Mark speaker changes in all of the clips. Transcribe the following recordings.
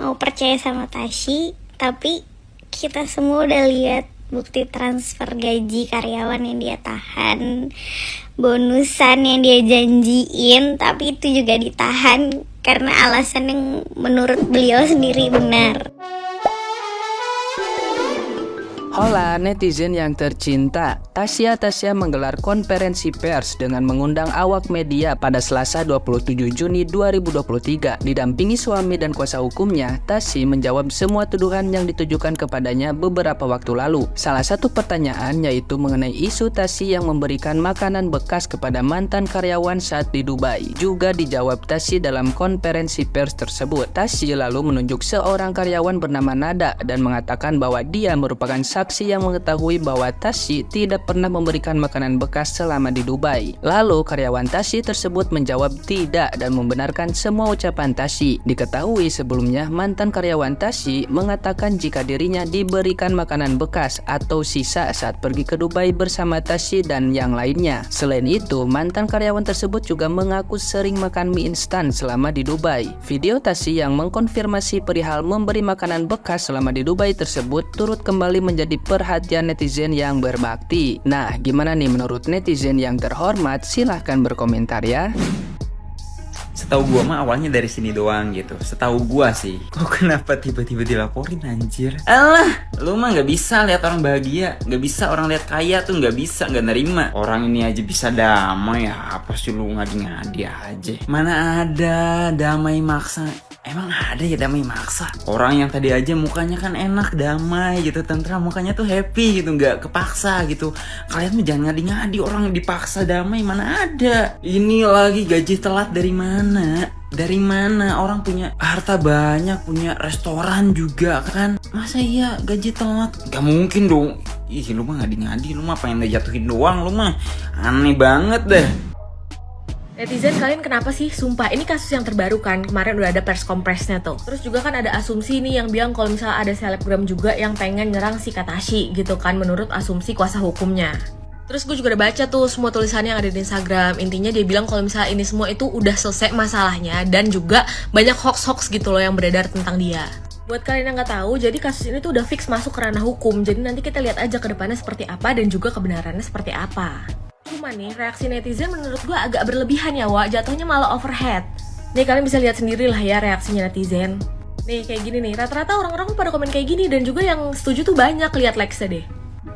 Speaker 1: mau percaya sama Tasya, tapi kita semua udah lihat bukti transfer gaji karyawan yang dia tahan, bonusan yang dia janjiin, tapi itu juga ditahan karena alasan yang menurut beliau sendiri benar.
Speaker 2: Hola netizen yang tercinta, Tasya menggelar konferensi pers dengan mengundang awak media pada Selasa 27 Juni 2023. Didampingi suami dan kuasa hukumnya, Tasya menjawab semua tuduhan yang ditujukan kepadanya beberapa waktu lalu. Salah satu pertanyaan yaitu mengenai isu Tasya yang memberikan makanan bekas kepada mantan karyawan saat di Dubai. Juga dijawab Tasya dalam konferensi pers tersebut. Tasya lalu menunjuk seorang karyawan bernama Nada dan mengatakan bahwa dia merupakan saksi yang mengetahui bahwa Tasya tidak pernah memberikan makanan bekas selama di Dubai. Lalu karyawan Tasya tersebut menjawab tidak dan membenarkan semua ucapan Tasya. Diketahui sebelumnya mantan karyawan Tasya mengatakan jika dirinya diberikan makanan bekas atau sisa saat pergi ke Dubai bersama Tasya dan yang lainnya. Selain itu, mantan karyawan tersebut juga mengaku sering makan mie instan selama di Dubai. Video Tasya yang mengkonfirmasi perihal memberi makanan bekas selama di Dubai tersebut turut kembali menjadi perhatian netizen yang berbakti. Nah, gimana nih menurut netizen yang terhormat? Silahkan berkomentar ya.
Speaker 3: Setahu gua mah awalnya dari sini doang gitu. Setahu gua sih. Kok kenapa tiba-tiba dilaporin anjir? Alah, lu mah nggak bisa lihat orang bahagia, nggak bisa orang lihat kaya tuh nggak bisa, nggak nerima. Orang ini aja bisa damai, apa sih lu ngadi-ngadi aja? Mana ada damai maksa? Emang ada ya damai maksa? Orang yang tadi aja mukanya kan enak, damai gitu, tentram, mukanya tuh happy gitu, nggak kepaksa gitu. Kalian mah jangan ngadi-ngadi, orang dipaksa damai mana ada. Ini lagi gaji telat dari mana? Dari mana? Orang punya harta banyak, punya restoran juga kan? Masa iya gaji telat? Gak mungkin dong. Ih, lu mah ngadi-ngadi, lu mah pengen ngejatuhin doang, lu mah aneh banget deh.
Speaker 4: Netizen, kalian kenapa sih? Sumpah, ini kasus yang terbaru kan, kemarin udah ada pers kompresnya tuh. Terus juga kan ada asumsi nih yang bilang kalau misalnya ada selebgram juga yang pengen nyerang si Tasya gitu kan, menurut asumsi kuasa hukumnya. Terus gue juga udah baca tuh semua tulisannya yang ada di Instagram. Intinya dia bilang kalau misalnya ini semua itu udah selesai masalahnya, dan juga banyak hoax-hoax gitu loh yang beredar tentang dia. Buat kalian yang nggak tahu, jadi kasus ini tuh udah fix masuk ke ranah hukum. Jadi nanti kita lihat aja ke depannya seperti apa dan juga kebenarannya seperti apa. Cuma nih, reaksi netizen menurut gue agak berlebihan ya, Wak. Jatuhnya malah overhead. Nih, kalian bisa lihat sendiri lah ya reaksinya netizen. Nih, kayak gini nih, rata-rata orang-orang pada komen kayak gini, dan juga yang setuju tuh banyak, lihat likes-nya deh.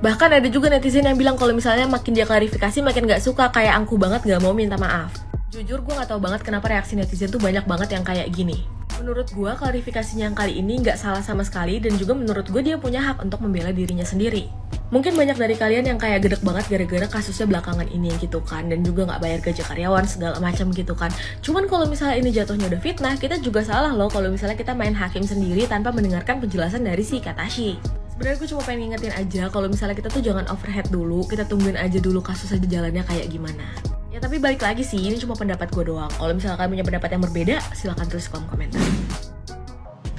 Speaker 4: Bahkan ada juga netizen yang bilang kalau misalnya makin dia klarifikasi, makin gak suka, kayak angkuh banget gak mau minta maaf. Jujur, gue gak tahu banget kenapa reaksi netizen tuh banyak banget yang kayak gini. Menurut gue, klarifikasinya yang kali ini gak salah sama sekali, dan juga menurut gue dia punya hak untuk membela dirinya sendiri. Mungkin banyak dari kalian yang kayak gedek banget gara-gara kasusnya belakangan ini gitu kan, dan juga gak bayar gaji karyawan segala macam gitu kan. Cuman kalau misalnya ini jatuhnya udah fitnah, kita juga salah loh kalau misalnya kita main hakim sendiri tanpa mendengarkan penjelasan dari si Tasya. Sebenarnya gue cuma pengen ngingetin aja kalau misalnya kita tuh jangan overhead dulu, kita tungguin aja dulu kasus aja jalannya kayak gimana. Ya tapi balik lagi sih, ini cuma pendapat gue doang. Kalau misalnya kalian punya pendapat yang berbeda, silahkan tulis kolom komentar.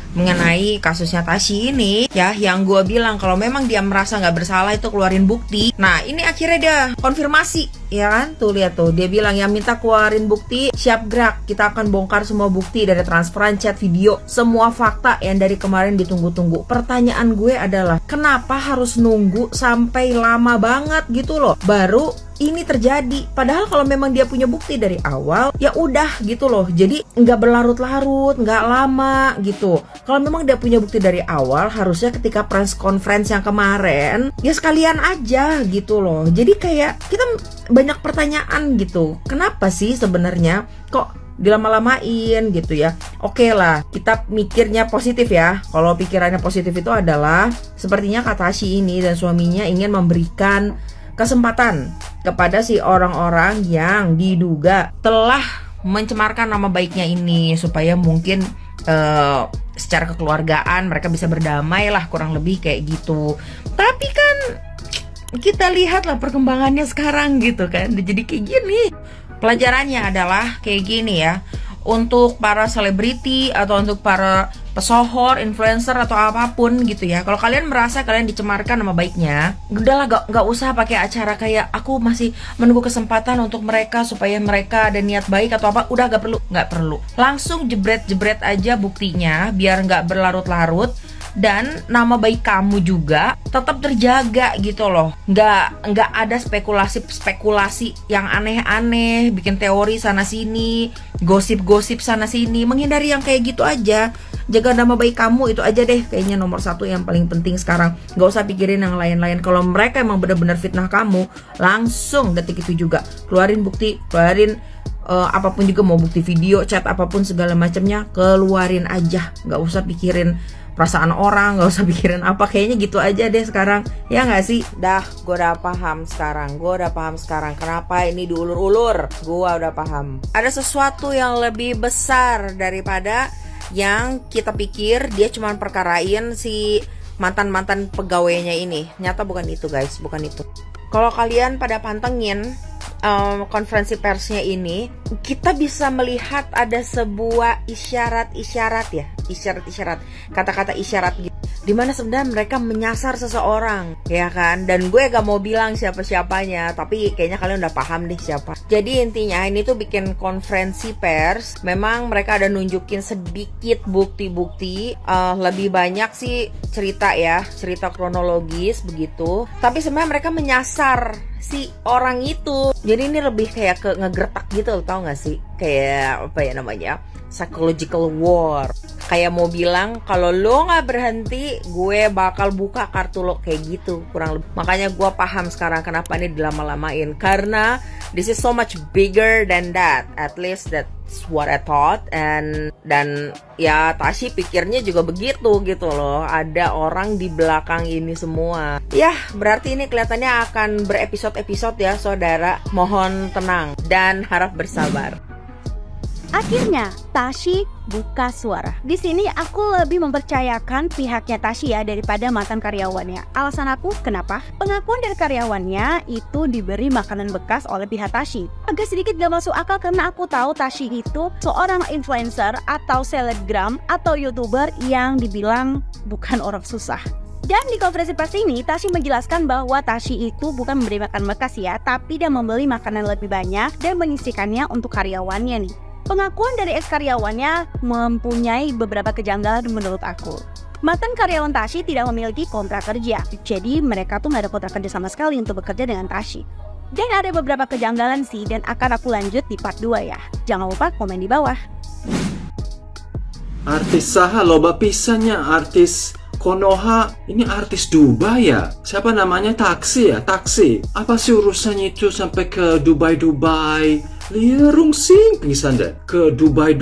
Speaker 5: Mengenai kasusnya Tasya ini ya, yang gue bilang kalau memang dia merasa nggak bersalah itu keluarin bukti. Nah ini akhirnya dia konfirmasi, ya kan? Tuh lihat tuh, dia bilang yang minta keluarin bukti siap gerak, kita akan bongkar semua bukti dari transferan, chat, video, semua fakta yang dari kemarin ditunggu-tunggu. Pertanyaan gue adalah kenapa harus nunggu sampai lama banget gitu loh baru ini terjadi? Padahal kalau memang dia punya bukti dari awal, ya udah gitu loh. Jadi nggak berlarut-larut, nggak lama gitu. Kalau memang dia punya bukti dari awal, harusnya ketika press conference yang kemarin, ya sekalian aja gitu loh. Jadi kayak kita banyak pertanyaan gitu. Kenapa sih sebenarnya kok dilama-lamain gitu ya? Oke lah, kita mikirnya positif ya. Kalau pikirannya positif itu adalah sepertinya Tasya ini dan suaminya ingin memberikan kesempatan kepada si orang-orang yang diduga telah mencemarkan nama baiknya ini, supaya mungkin secara kekeluargaan mereka bisa berdamai lah, kurang lebih kayak gitu. Tapi kan kita lihat lah perkembangannya sekarang gitu kan, jadi kayak gini. Pelajarannya adalah kayak gini ya, untuk para selebriti atau untuk para pesohor, influencer atau apapun gitu ya. Kalau kalian merasa kalian dicemarkan nama baiknya, udahlah gak usah pakai acara kayak aku masih menunggu kesempatan untuk mereka supaya mereka ada niat baik atau apa. Udah gak perlu. Langsung jebret aja buktinya biar gak berlarut-larut. Dan nama baik kamu juga tetap terjaga gitu loh. Nggak ada spekulasi yang aneh-aneh, bikin teori sana sini, gosip sana sini. Menghindari yang kayak gitu aja. Jaga nama baik kamu, itu aja deh kayaknya nomor 1 yang paling penting sekarang. Nggak usah pikirin yang lain-lain. Kalau mereka emang benar-benar fitnah kamu, langsung detik itu juga keluarin bukti, keluarin apapun juga, mau bukti video, chat, apapun segala macamnya, keluarin aja. Nggak usah pikirin perasaan orang, gak usah pikirin apa. Kayaknya gitu aja deh sekarang, ya gak sih? Dah, gue udah paham sekarang. Kenapa ini diulur-ulur. Gue udah paham. Ada sesuatu yang lebih besar daripada yang kita pikir. Dia cuma perkarain si mantan-mantan pegawainya ini. Nyata bukan itu guys, bukan itu. Kalau kalian pada pantengin konferensi persnya ini, kita bisa melihat ada sebuah isyarat-isyarat ya, kata-kata isyarat gitu, dimana sebenarnya mereka menyasar seseorang, ya kan? Dan gue gak mau bilang siapa-siapanya, tapi kayaknya kalian udah paham deh siapa. Jadi intinya ini tuh bikin konferensi pers, memang mereka ada nunjukin sedikit bukti-bukti, lebih banyak sih cerita kronologis begitu, tapi sebenarnya mereka menyasar si orang itu. Jadi ini lebih kayak ke ngegertak gitu, tau gak sih? Kayak apa ya namanya, psychological war. Kayak mau bilang kalau lo gak berhenti, gue bakal buka kartu lo, kayak gitu kurang lebih. Makanya gue paham sekarang kenapa ini dilama-lamain, karena this is so much bigger than that. At least that's what I thought. Dan ya Tashi pikirnya juga begitu gitu loh. Ada orang di belakang ini semua. Ya berarti ini kelihatannya akan berepisode-episode ya saudara. Mohon tenang dan harap bersabar.
Speaker 6: Akhirnya, Tashi buka suara. Di sini aku lebih mempercayakan pihaknya Tashi ya daripada mantan karyawannya. Alasan aku kenapa? Pengakuan dari karyawannya itu diberi makanan bekas oleh pihak Tashi. Agak sedikit gak masuk akal karena aku tahu Tashi itu seorang influencer atau selebgram atau YouTuber yang dibilang bukan orang susah. Dan di konferensi pers ini, Tashi menjelaskan bahwa Tashi itu bukan memberi makan bekas ya, tapi dia membeli makanan lebih banyak dan menyisikannya untuk karyawannya nih. Pengakuan dari ex-karyawannya mempunyai beberapa kejanggalan menurut aku. Mantan karyawan Tashi tidak memiliki kontrak kerja, jadi mereka tuh gak ada kontrak kerja sama sekali untuk bekerja dengan Tashi. Dan ada beberapa kejanggalan sih, dan akan aku lanjut di part 2 ya. Jangan lupa komen di bawah.
Speaker 7: Artis saha loba pisannya, artis Konoha, ini artis Dubai ya? Siapa namanya? Taksi ya? Taksi. Apa sih urusannya itu sampai ke Dubai? Lirung sing pingsan deh. Ke Dubai,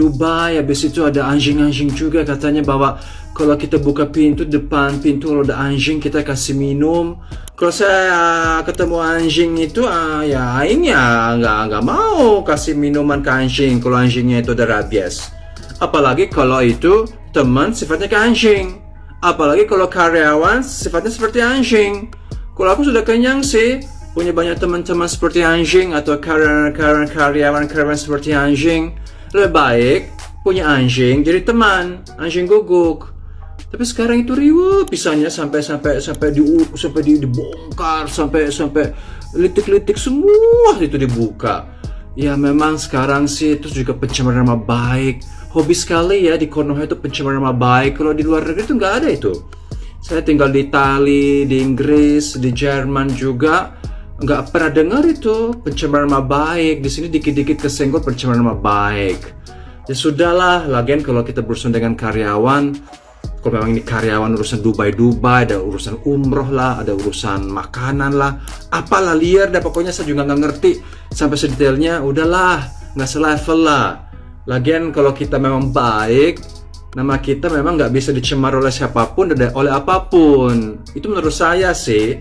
Speaker 7: habis itu ada anjing-anjing juga katanya bahwa kalau kita buka pintu depan pintu kalau ada anjing kita kasih minum. Kalau saya ketemu anjing itu ya aing ya nggak mau kasih minuman ke anjing kalau anjingnya itu ada rabies. Apalagi kalau itu teman sifatnya ke anjing. Apalagi kalau karyawan sifatnya seperti anjing. Kalau aku sudah kenyang sih, punya banyak teman-teman seperti anjing atau karyawan seperti anjing. Lebih baik punya anjing jadi teman, anjing guguk. Tapi sekarang itu riweuh pisahnya sampai dibongkar, sampai litik-litik semua itu dibuka. Ya memang sekarang sih itu juga pencemaran nama baik. Hobi sekali ya di Konoha itu pencemaran nama baik. Kalau di luar negeri itu nggak ada itu. Saya tinggal di Itali, di Inggris, di Jerman juga nggak pernah dengar itu pencemaran nama baik. Di sini dikit-dikit kesenggol pencemaran nama baik. Ya sudahlah, lagian kalau kita berurusan dengan karyawan, kalau memang ini karyawan urusan Dubai, ada urusan umroh lah, ada urusan makanan lah, apalah liar dah pokoknya saya juga nggak ngerti sampai sedetailnya. Udahlah, nggak selevel lah. Lagian kalau kita memang baik, nama kita memang nggak bisa dicemar oleh siapapun dan oleh apapun. Itu menurut saya sih.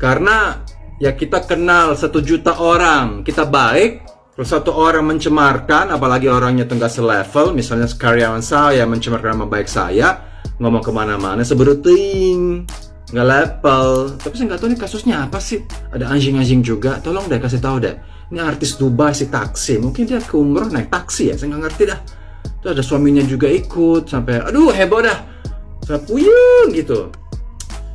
Speaker 7: Karena ya kita kenal 1 juta orang, kita baik. Kalau 1 orang mencemarkan, apalagi orangnya itu nggak selevel, misalnya karyawan saya mencemarkan nama baik saya, ngomong kemana-mana seberuting, nggak level. Tapi saya nggak tahu nih kasusnya apa sih. Ada anjing-anjing juga, tolong deh kasih tahu deh. Ini artis Dubai si taksi, mungkin dia ke umroh naik taksi ya, saya nggak ngerti dah. Terus ada suaminya juga ikut sampai, aduh heboh dah, saya puyeng gitu,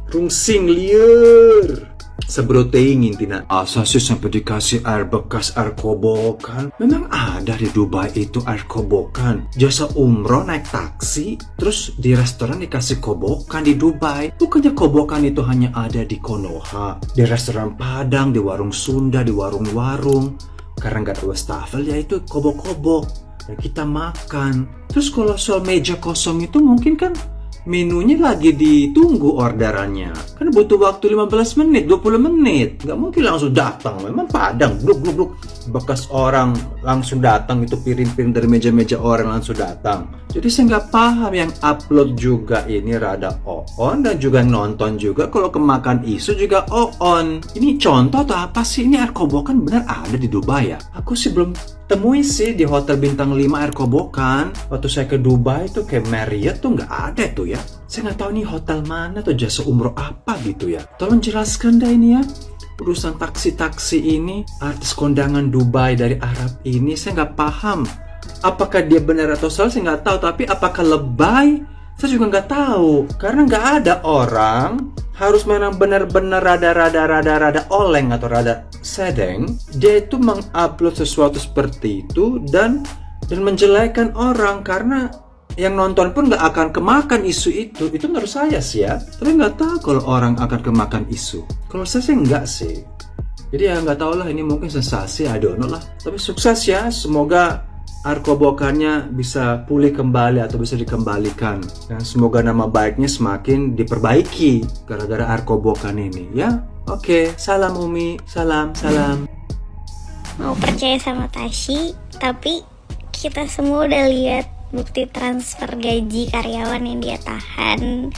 Speaker 7: rungsing liar. Sebroteing intinya. Asa sih sampai dikasih air bekas, air kobokan. Memang ada di Dubai itu air kobokan. Jasa umroh naik taksi, terus di restoran dikasih kobokan di Dubai. Bukannya kobokan itu hanya ada di Konoha, di restoran Padang, di warung Sunda, di warung-warung. Karena nggak ada wastafel ya itu kobok-kobok. Dan kita makan. Terus kalau soal meja kosong itu mungkin kan menunya lagi ditunggu orderannya. Kan butuh waktu 15 menit, 20 menit. Nggak mungkin langsung datang. Memang Padang, bluk. Bekas orang langsung datang, itu piring-piring dari meja-meja orang langsung datang. Jadi saya nggak paham yang upload juga ini rada on dan juga nonton juga. Kalau kemakan isu juga on. Ini contoh atau apa sih? Ini air kobokan benar ada di Dubai ya? Aku sih belum temui sih di hotel bintang 5 air kobokan. Waktu saya ke Dubai tuh kayak Marriott tuh nggak ada tuh ya. Saya nggak tahu ini hotel mana atau jasa umroh apa gitu ya. Tolong jelaskan dah ini ya. Urusan taksi-taksi ini, artis kondangan Dubai dari Arab ini saya nggak paham. Apakah dia benar atau salah saya nggak tahu. Tapi apakah lebay? Saya juga nggak tahu. Karena nggak ada orang harus memang benar-benar rada oleng atau rada sedeng. Dia itu mengupload sesuatu seperti itu dan menjelekan orang karena yang nonton pun nggak akan kemakan isu itu menurut saya sih ya. Tapi nggak tahu kalau orang akan kemakan isu. Kalau saya sih nggak sih. Jadi ya nggak tahu lah, ini mungkin sensasi, I don't know lah. Tapi sukses ya, semoga air kobokannya bisa pulih kembali atau bisa dikembalikan. Dan semoga nama baiknya semakin diperbaiki gara-gara air kobokan ini ya. Oke, salam Umi, salam.
Speaker 1: Mau percaya sama Tashi, tapi kita semua udah lihat bukti transfer gaji karyawan yang dia tahan,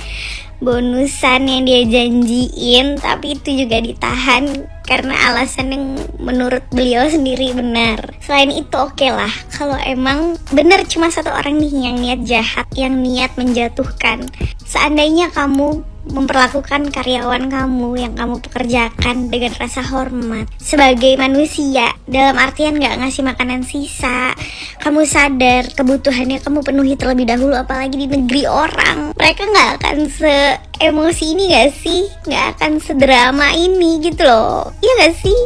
Speaker 1: bonusan yang dia janjiin, tapi itu juga ditahan karena alasan yang menurut beliau sendiri benar. Selain itu oke lah, kalau emang benar cuma satu orang nih yang niat jahat, yang niat menjatuhkan. Seandainya kamu memperlakukan karyawan kamu yang kamu pekerjakan dengan rasa hormat sebagai manusia, dalam artian gak ngasih makanan sisa, kamu sadar kebutuhannya kamu penuhi terlebih dahulu, apalagi di negeri orang, mereka gak akan se-emosi ini gak sih? Gak akan sedrama ini gitu loh, iya gak sih?